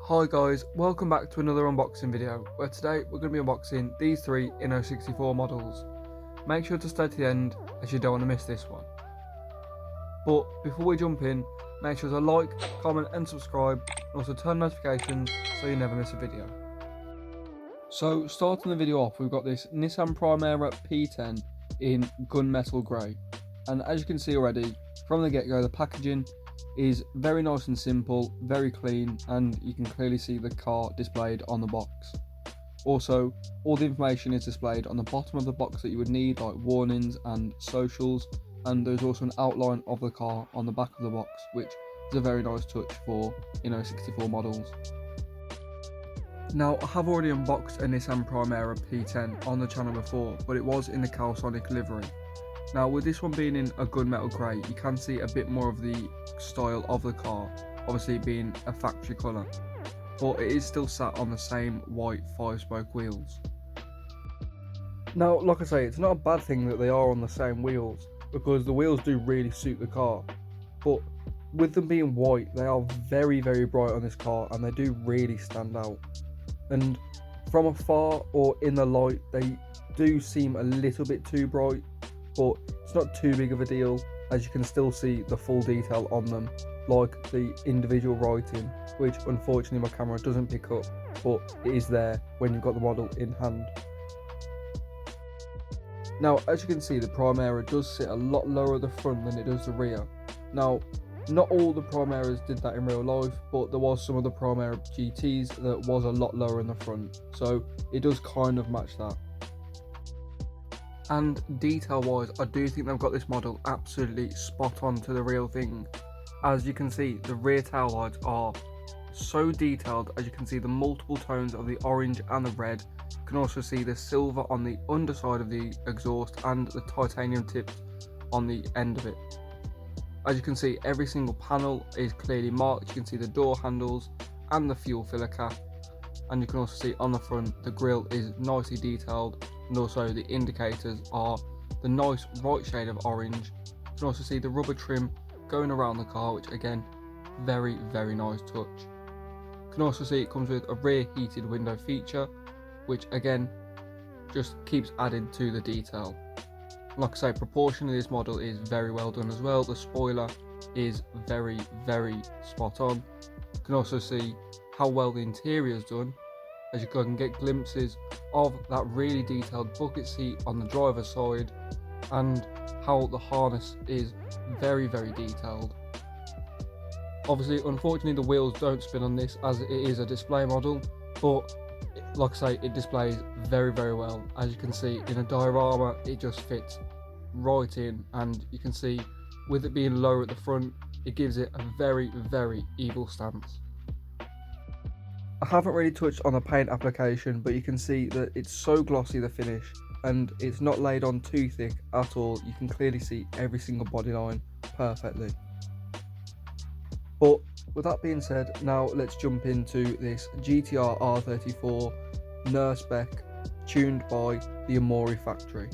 Hi guys, welcome back to another unboxing video where today we're going to be unboxing these three inno64 models. Make sure to stay to the end as you don't want to miss this one. But before we jump in, make sure to like, comment and subscribe, and also turn notifications so you never miss a video. So starting the video off, we've got this Nissan Primera P10 in gunmetal grey, and as you can see already from the get-go, the packaging is very nice and simple, very clean, and you can clearly see the car displayed on the box. Also, all the information is displayed on the bottom of the box that you would need, like warnings and socials, and there's also an outline of the car on the back of the box, which is a very nice touch for inno64 models. Now, I have already unboxed a Nissan Primera P10 on the channel before, but it was in the Calsonic livery. Now, with this one being in a gunmetal grey, you can see a bit more of the style of the car, obviously being a factory colour, but it is still sat on the same white 5-spoke wheels. Now, like I say, it's not a bad thing that they are on the same wheels, because the wheels do really suit the car, but with them being white, they are very bright on this car, and they do really stand out. And from afar or in the light, they do seem a little bit too bright, but it's not too big of a deal, as you can still see the full detail on them, like the individual writing, which unfortunately my camera doesn't pick up, but it is there when you've got the model in hand. Now, as you can see, the Primera does sit a lot lower at the front than it does the rear. Now, not all the Primeras did that in real life, but there was some of the Primera GTs that was a lot lower in the front, so it does kind of match that. And detail wise, I do think they've got this model absolutely spot on to the real thing. As you can see, the rear tail lights are so detailed, as you can see the multiple tones of the orange and the red. You can also see the silver on the underside of the exhaust and the titanium tips on the end of it. As you can see, every single panel is clearly marked. You can see the door handles and the fuel filler cap, and you can also see on the front the grille is nicely detailed, and also the indicators are the nice right shade of orange. You can also see the rubber trim going around the car, which again, very nice touch. You can also see it comes with a rear heated window feature, which again just keeps adding to the detail. Like I say, proportion of this model is very well done as well. The spoiler is very spot on. You can also see how well the interior is done, as you can get glimpses of that really detailed bucket seat on the driver's side, and how the harness is very detailed. Obviously, unfortunately, the wheels don't spin on this, as it is a display model, but like I say, it displays very well. As you can see in a diorama, it just fits right in, and you can see with it being lower at the front, it gives it a very evil stance. I haven't really touched on the paint application, but you can see that it's so glossy, the finish, and it's not laid on too thick at all. You can clearly see every single body line perfectly. But with that being said, now let's jump into this GTR R34 nurse spec tuned by the Amori factory.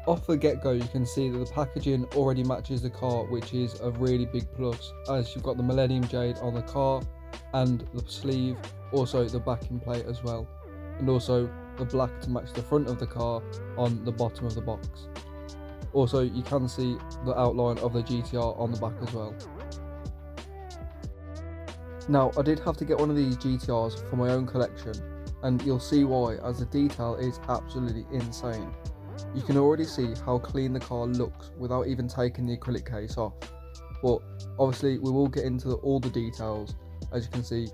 Off the get-go, you can see that the packaging already matches the car, which is a really big plus, as you've got the Millennium Jade on the car and the sleeve, also the backing plate as well, and also the black to match the front of the car on the bottom of the box. Also, you can see the outline of the GTR on the back as well. Now, I did have to get one of these GTRs for my own collection, and you'll see why, as the detail is absolutely insane. You can already see how clean the car looks without even taking the acrylic case off, but obviously we will get into all the details. As you can see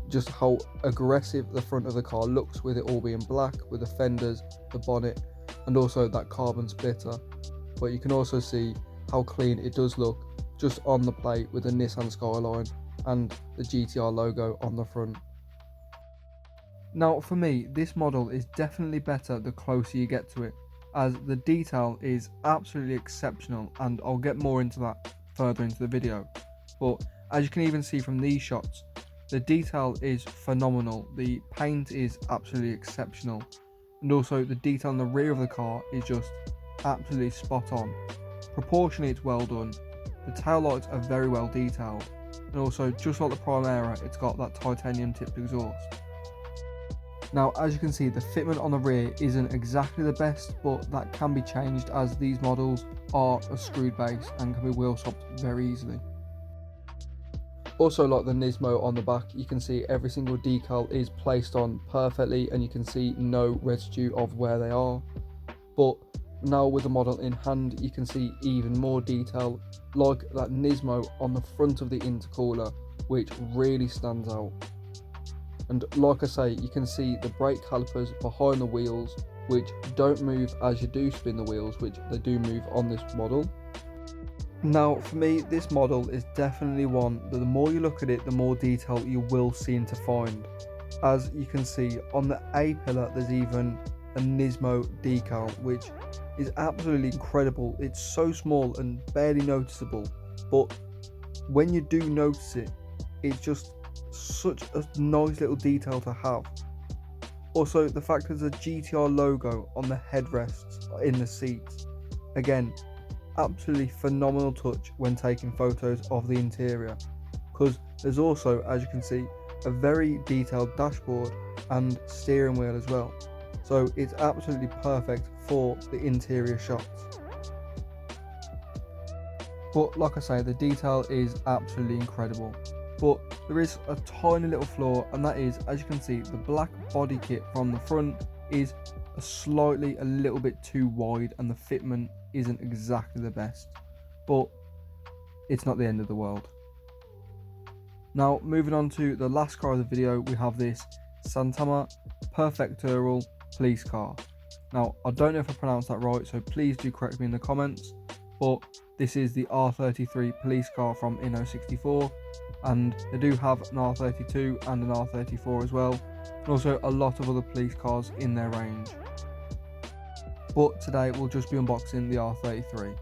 just how aggressive the front of the car looks, with it all being black, with the fenders, the bonnet, and also that carbon splitter. But you can also see how clean it does look just on the plate, with the Nissan skyline and the GTR logo on the front. Now, for me, this model is definitely better the closer you get to it, as the detail is absolutely exceptional, and I'll get more into that further into the video. But as you can even see from these shots, the detail is phenomenal, the paint is absolutely exceptional, and also the detail on the rear of the car is just absolutely spot on. Proportionally, it's well done. The tail lights are very well detailed, and also just like the Primera, it's got that titanium tipped exhaust. Now as you can see, the fitment on the rear isn't exactly the best, but that can be changed as these models are a screwed base and can be wheel swapped very easily. Also, like the Nismo on the back, you can see every single decal is placed on perfectly and you can see no residue of where they are. But now with the model in hand, you can see even more detail, like that Nismo on the front of the intercooler, which really stands out. And like I say, you can see the brake calipers behind the wheels, which don't move as you do spin the wheels, which they do move on this model. Now for me, this model is definitely one that the more you look at it, the more detail you will seem to find. As you can see on the A pillar, there's even a Nismo decal, which is absolutely incredible. It's so small and barely noticeable, but when you do notice it, it's just such a nice little detail to have. Also, the fact there's a GTR logo on the headrests in the seats, again, absolutely phenomenal touch when taking photos of the interior, because there's also, as you can see, a very detailed dashboard and steering wheel as well, so it's absolutely perfect for the interior shots. But like I say, the detail is absolutely incredible. But there is a tiny little flaw, and that is, as you can see, the black body kit from the front is a little bit too wide and the fitment isn't exactly the best, but it's not the end of the world. Now moving on to the last car of the video, we have this Santama Perfectural police car. Now I don't know if I pronounced that right, so please do correct me in the comments, but this is the R33 police car from inno64, and they do have an R32 and an R34 as well, and also a lot of other police cars in their range. But today we'll just be unboxing the R33.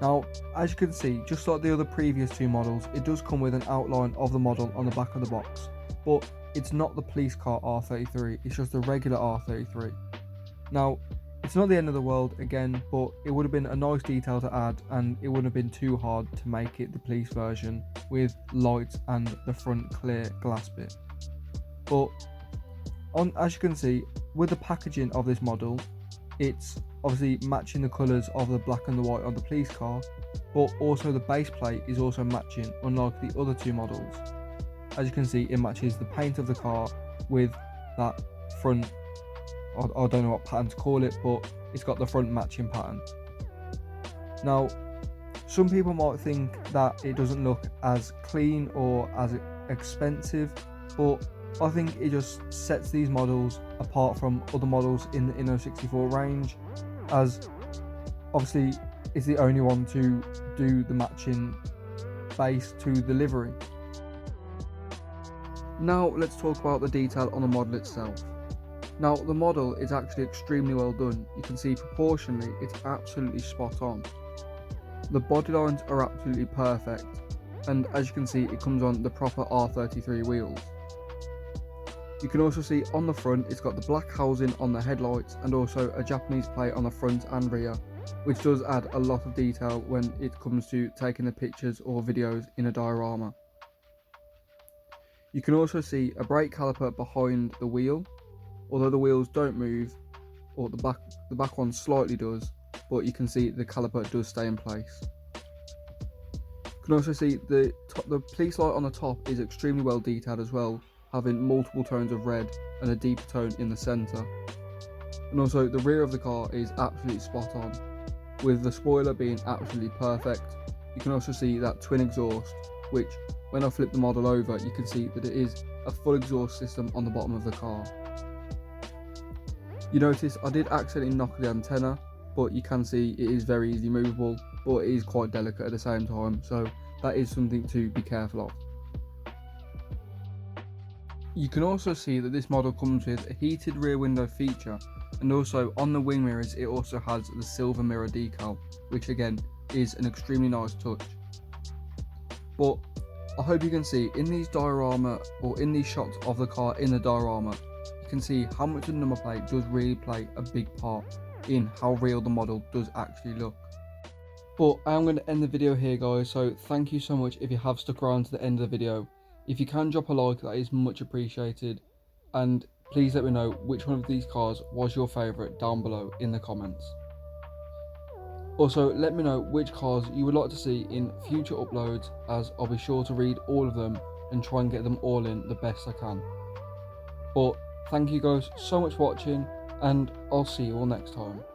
Now, as you can see, just like the other previous two models, it does come with an outline of the model on the back of the box, but it's not the police car R33, it's just the regular R33. Now, it's not the end of the world again, but it would have been a nice detail to add, and it wouldn't have been too hard to make it the police version with lights and the front clear glass bit. But as you can see, with the packaging of this model, it's obviously matching the colours of the black and the white on the police car, but also the base plate is also matching, unlike the other two models. As you can see, it matches the paint of the car with that front, I don't know what pattern to call it, but it's got the front matching pattern. Now, some people might think that it doesn't look as clean or as expensive, but I think it just sets these models apart from other models in the inno64 range, as obviously it's the only one to do the matching base to the livery. Now let's talk about the detail on the model itself. Now the model is actually extremely well done. You can see proportionally it's absolutely spot on. The body lines are absolutely perfect, and as you can see, it comes on the proper R33 wheels. You can also see on the front it's got the black housing on the headlights and also a Japanese plate on the front and rear, which does add a lot of detail when it comes to taking the pictures or videos in a diorama. You can also see a brake caliper behind the wheel, although the wheels don't move, or the back one slightly does, but you can see the caliper does stay in place. You can also see the police light on the top is extremely well detailed as well, having multiple tones of red and a deeper tone in the centre. And also the rear of the car is absolutely spot on, with the spoiler being absolutely perfect. You can also see that twin exhaust, which when I flip the model over, you can see that it is a full exhaust system on the bottom of the car. You notice I did accidentally knock the antenna, but you can see it is very easily movable, but it is quite delicate at the same time, so that is something to be careful of. You can also see that this model comes with a heated rear window feature, and also on the wing mirrors it also has the silver mirror decal, which again is an extremely nice touch. But I hope you can see in these diorama, or in these shots of the car in the diorama, you can see how much the number plate does really play a big part in how real the model does actually look. But I am going to end the video here, guys, so thank you so much if you have stuck around to the end of the video. If you can drop a like, that is much appreciated, and please let me know which one of these cars was your favourite down below in the comments. Also, let me know which cars you would like to see in future uploads, as I'll be sure to read all of them and try and get them all in the best I can. But thank you guys so much for watching, and I'll see you all next time.